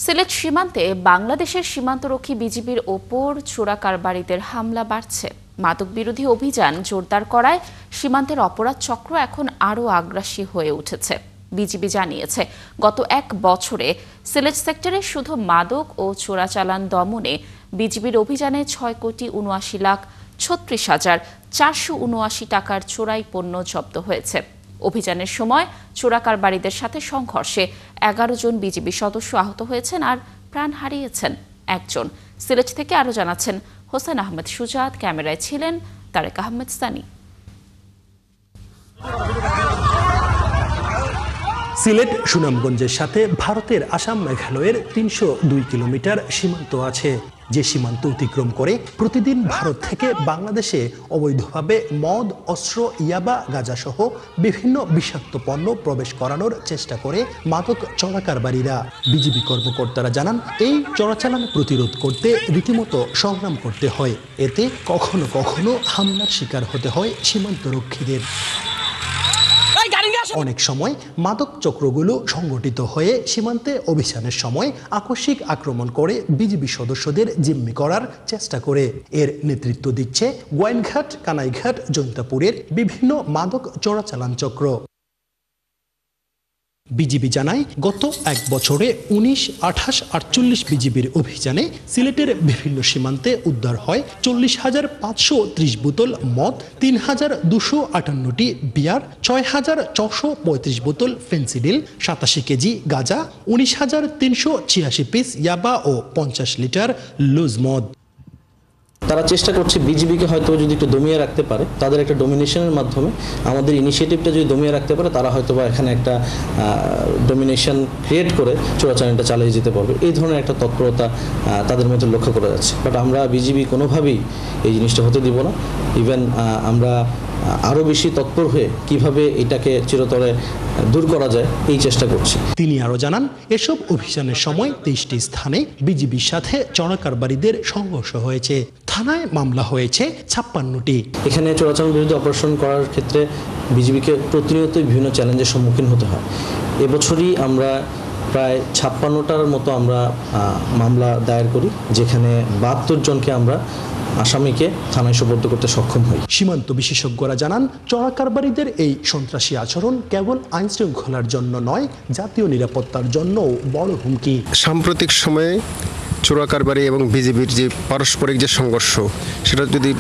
সিলেট সীমান্তে বাংলাদেশের সীমান্তরক্ষী বিজিবির ওপর চোরাকারবারিদের হামলা বাড়ছে। মাদক বিরোধী অভিযান জোরদার করায় সীমান্তের অপরাধ চক্র এখন আরও আগ্রাসী হয়ে উঠেছে। বিজিবি জানিয়েছে, গত এক বছরে সিলেট সেক্টরে শুধু মাদক ও চোরাচালান দমনে বিজিবির অভিযানে ৬,৭৯,৩৬,৪৭৯ টাকার চোরাই পণ্য জব্দ হয়েছে। অভিযানের সময় চোরাকারবারিদের সাথে সংঘর্ষে ১১ জন বিজিবি সদস্য আহত হয়েছেন আর প্রাণ হারিয়েছেন একজন। সিলেট থেকে আরও জানাচ্ছেন হোসেন আহমেদ সুজাত, ক্যামেরায় ছিলেন তারেক আহমেদ সানি। সিলেট সুনামগঞ্জের সাথে ভারতের আসাম মেঘালয়ের ৩০২ কিলোমিটার সীমান্ত আছে, যে সীমান্ত অতিক্রম করে প্রতিদিন ভারত থেকে বাংলাদেশে অবৈধভাবে মদ, অস্ত্র, ইয়াবা, গাঁজা সহ বিভিন্ন বিষাক্ত পণ্য প্রবেশ করানোর চেষ্টা করে মাদক চোরাকারবারিরা। বিজিবি কর্মকর্তারা জানান, এই চোরাচালান প্রতিরোধ করতে রীতিমতো সংগ্রাম করতে হয়। এতে কখনো কখনো হামলার শিকার হতে হয় সীমান্তরক্ষীদের। অনেক সময় মাদক চক্রগুলো সংগঠিত হয়ে সীমান্তে অভিযানের সময় আকস্মিক আক্রমণ করে বিজিবি সদস্যদের জিম্মি করার চেষ্টা করে। এর নেতৃত্ব দিচ্ছে গোয়াইনঘাট, কানাইঘাট, জৈন্তাপুরের বিভিন্ন মাদক চোরাচালান চক্র। বিজিবি জানায়, গত এক বছরে ১৯, ২৮, ৪৮ বিজিবির অভিযানে সিলেটের বিভিন্ন সীমান্তে উদ্ধার হয় ৪০,৫৩০ বোতল মদ, ৩,২৫৮টি বিয়ার, ৬,৬৩৫ বোতল ফেন্সিডিল, ৮৭ কেজি গাঁজা, ১৯,৩৮৬ পিস ইয়াবা ও ৫০ লিটার লুজ মদ। তারা চেষ্টা করছে বিজিবিকে হয়তো যদি একটু দমিয়ে রাখতে পারে, তাদের একটা ডোমিনেশনের মাধ্যমে আমাদের ইনিশিয়েটিভটা যদি দমিয়ে রাখতে পারে, তারা হয়তো বা এখানে একটা ডোমিনেশন ক্রিয়েট করে চোরাচালানটা চালিয়ে যেতে পারবে। এই ধরনের একটা তৎপরতা তাদের মধ্যে লক্ষ্য করা যাচ্ছে। বাট আমরা বিজিবি কোনোভাবেই এই জিনিসটা হতে দিব না। ইভেন আমরা আরও বেশি তৎপর হয়ে কিভাবে এটাকে চিরতরে দূর করা যায় এই চেষ্টা করছি। তিনি আরও জানান, এসব অভিযানের সময় ২৩টি স্থানে বিজিবির সাথে চোরাকারবারিদের সংঘর্ষ হয়েছে। থানায় মামলা হয়েছে ৫৬টি। এখানে চোরাচালান বিরোধী অপারেশন করার ক্ষেত্রে বিজিবিকে প্রতিনিয়তই বিভিন্ন চ্যালেঞ্জের সম্মুখীন হতে হয়। এবছরই আমরা প্রায় ৫৬টার মতো আমরা মামলা দায়ের করি, যেখানে ৭২ জনকে আমরা আসামিকে থানায় সোপর্দ করতে সক্ষম হই। সীমান্ত বিশেষজ্ঞরা জানান, চোরাকারবারিদের এই সন্ত্রাসী আচরণ কেবল আইন শৃঙ্খলার জন্য নয়, জাতীয় নিরাপত্তার জন্যও বড় হুমকি। সাম্প্রতিক সময়ে চোরাকারবারি এবং বিজিবির যে পারস্পরিক যে সংঘর্ষ, সেটা যদি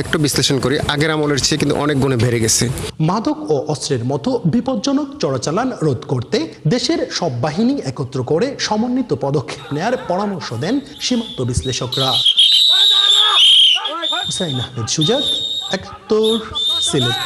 একটু বিশ্লেষণ করি, আগের আমলের চেয়ে কিন্তু অনেক গুণে বেড়ে গেছে। মাদক ও অস্ত্রের মতো বিপজ্জনক চোরাচালান রোধ করতে দেশের সব বাহিনী একত্র করে সমন্বিত পদক্ষেপ নেয়ার পরামর্শ দেন সীমান্ত বিশ্লেষকরা। হোসেন আহমেদ সুজাত, ৭১, সিলেট।